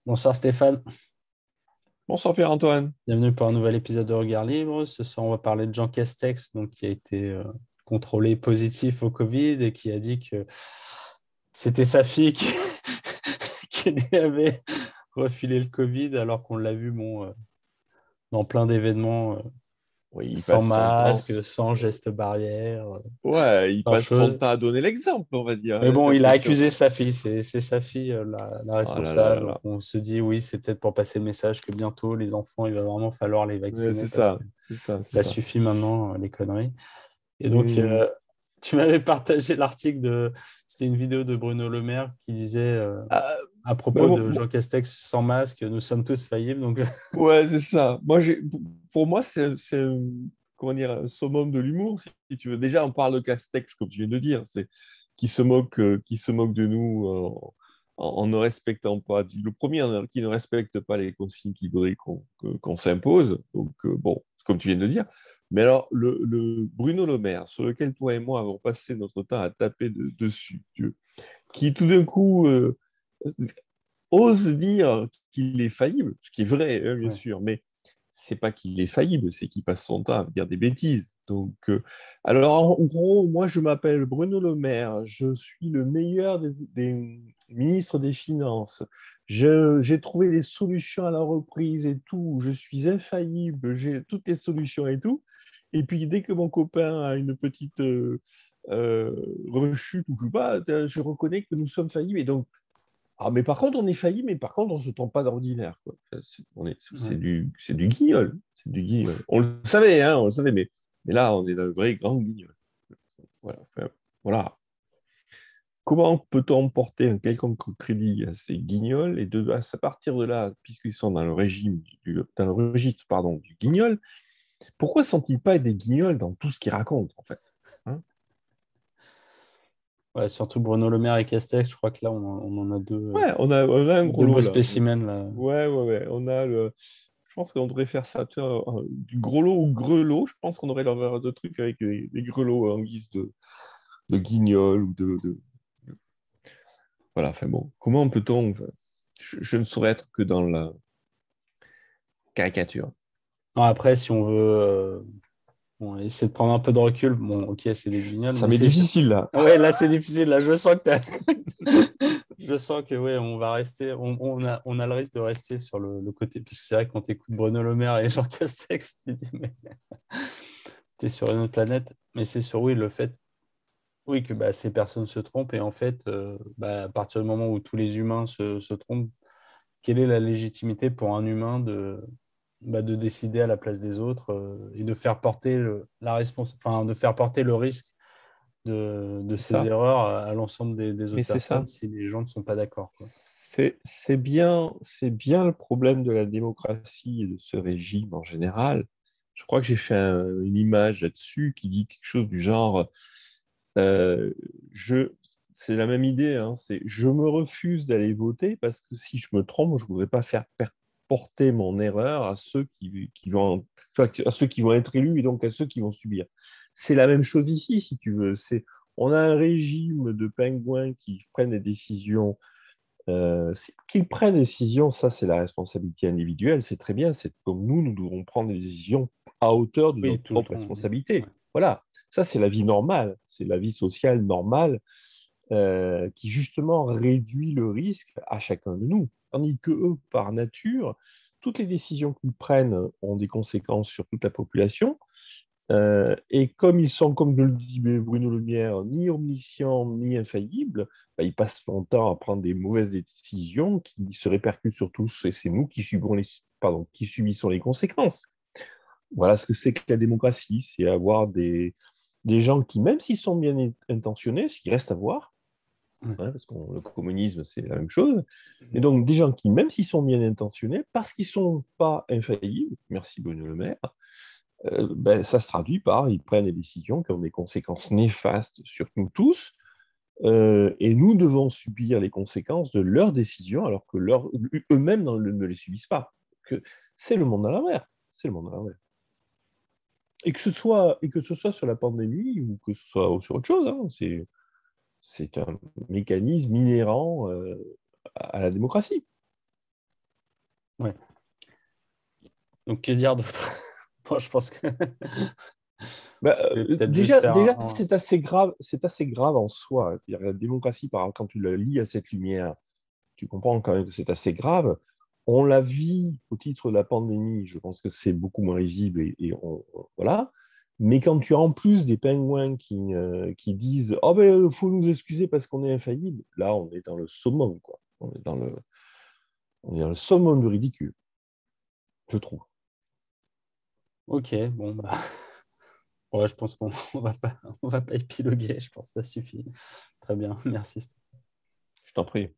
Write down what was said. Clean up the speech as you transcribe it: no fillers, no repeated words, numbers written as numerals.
Bonsoir Stéphane, Bonsoir Pierre-Antoine. bienvenue pour un nouvel épisode de Regard Libre. Ce soir, on va parler de Jean Castex, donc, qui a été contrôlé positif au Covid et qui a dit que c'était sa fille qui, qui lui avait refilé le Covid, alors qu'on l'a vu dans plein d'événements Oui, il sans passe son temps. masque, sans geste barrière, Ouais, il sans passe son chose. temps à donner l'exemple, on va dire, Mais hein, j'ai bon, il a l'impression. accusé sa fille, c'est sa fille la Oh là là responsable. là Donc là. on se dit, oui, c'est peut-être pour passer le message que bientôt, les enfants, il va vraiment falloir les Ouais, vacciner c'est parce ça, que c'est ça, c'est ça ça. suffit maintenant, les conneries. Et Oui, donc, oui, oui. tu m'avais partagé l'article c'était une vidéo de Bruno Le Maire qui disait Ah, à mais propos moi- de Jean Castex sans masque, nous sommes tous faillibles. Donc, ouais, c'est ça. Pour moi, c'est comment dire, un summum de l'humour, si tu veux. Déjà, on parle de Castex, comme tu viens de dire, c'est qui se moque de nous en ne respectant pas. Le premier qui ne respecte pas les consignes qu'il voudrait qu'on s'impose. Donc, bon, comme tu viens de le dire. Mais alors, le Bruno Le Maire, sur lequel toi et moi avons passé notre temps à taper dessus, tu vois, qui tout d'un coup ose dire qu'il est faillible, ce qui est vrai, hein, bien ouais. sûr, mais c'est pas qu'il est faillible, c'est qu'il passe son temps à dire des bêtises. Donc, alors, en gros, moi, je m'appelle Bruno Le Maire, je suis le meilleur des ministres des Finances. J'ai trouvé les solutions à la reprise et tout. Je suis infaillible, j'ai toutes les solutions et tout. Et puis, dès que mon copain a une petite euh, rechute ou je sais pas, je reconnais que nous sommes faillibles. Et donc, ah, mais par contre, on est failli, mais par contre, on ne se trompe pas d'ordinaire, quoi. Ouais. C'est du guignol. C'est du guignol. On le savait, hein, on le savait, mais là, on est dans le vrai grand guignol. Voilà. Enfin, voilà. Comment peut-on porter un quelconque crédit à ces guignols et à partir de là, puisqu'ils sont dans le dans le registre, pardon, du guignol, pourquoi sont-ils pas des guignols dans tout ce qu'ils racontent, en fait? Hein. Ouais, surtout Bruno Le Maire et Castex, je crois que là, on en a Ouais, on a un gros deux lot beaux là. spécimens. Là. Ouais, ouais, ouais. Je pense qu'on devrait faire ça, tu vois, du grelot ou grelot. Je pense qu'on aurait leur de trucs avec des grelots en guise de guignol ou Voilà, enfin bon. Comment peut-on... enfin, je ne saurais être que dans la caricature. Non, après, si on veut bon, essayer de prendre un peu de recul, bon, ok, c'est des guignols, Ça mais m'est difficile, là. ouais, là, c'est difficile. Là, je sens que je sens que ouais, on va rester, on a le risque de rester sur le côté, parce que c'est vrai que quand tu écoutes Bruno Le Maire et Jean Castex, tu te dis, mais t'es sur une autre planète. Mais c'est sur, oui, le fait, oui, que bah, ces personnes se trompent, et en fait, bah, à partir du moment où tous les humains se trompent, quelle est la légitimité pour un humain de décider à la place des autres et de faire porter enfin, de faire porter le risque de C'est ces ça. erreurs à l'ensemble des Mais autres c'est personnes ça. si les gens ne sont pas d'accord, quoi. C'est bien le problème de la démocratie et de ce régime en général. Je crois que j'ai fait une image là-dessus qui dit quelque chose du genre Euh, je, c'est la même idée, hein, c'est je me refuse d'aller voter parce que si je me trompe, je ne voudrais pas faire porter mon erreur à qui vont, enfin, à ceux qui vont être élus et donc à ceux qui vont subir. C'est la même chose ici, si tu veux. On a un régime de pingouins qui prennent des décisions. Qu'ils prennent des décisions, ça c'est la responsabilité individuelle, c'est très bien. C'est comme nous devons prendre des décisions à hauteur de Oui, notre tout le propre temps. Ouais. responsabilité. Voilà, ça c'est la vie normale, c'est la vie sociale normale qui justement réduit le risque à chacun de nous. Tandis que eux, par nature, toutes les décisions qu'ils prennent ont des conséquences sur toute la population. Et comme ils sont, comme le dit Bruno Le Maire, ni omniscients ni infaillibles, bah, ils passent son temps à prendre des mauvaises décisions qui se répercutent sur tous, et c'est nous qui qui subissons les conséquences. Voilà ce que c'est que la démocratie, c'est avoir des gens qui, même s'ils sont bien intentionnés, ce qui reste à voir, Ouais. hein, parce que le communisme, c'est la même chose, et donc des gens qui, même s'ils sont bien intentionnés, parce qu'ils ne sont pas infaillibles, merci Bruno Le Maire, ben, ça se traduit par, ils prennent des décisions qui ont des conséquences néfastes sur nous tous, et nous devons subir les conséquences de leurs décisions alors que eux-mêmes ne les subissent pas. Que c'est le monde à l'envers. C'est le monde à l'envers. Et que ce soit sur la pandémie ou que ce soit sur autre chose, hein, c'est un mécanisme inhérent à la démocratie. Ouais. Donc, que dire d'autre? Bon, je pense que Bah, je vais peut-être juste déjà, faire déjà c'est assez grave en soi. C'est-à-dire, la démocratie, par exemple, quand tu la lis à cette lumière, tu comprends quand même que c'est assez grave. On la vit au titre de la pandémie, je pense que c'est beaucoup moins risible voilà. Mais quand tu as en plus des pingouins qui disent oh ben faut nous excuser parce qu'on est infaillible, là on est dans le summum, quoi. On est dans le summum du ridicule, je trouve. Ok, bon, bah, ouais, je pense qu'on on va pas épiloguer, je pense que ça suffit. Très bien, merci. Je t'en prie.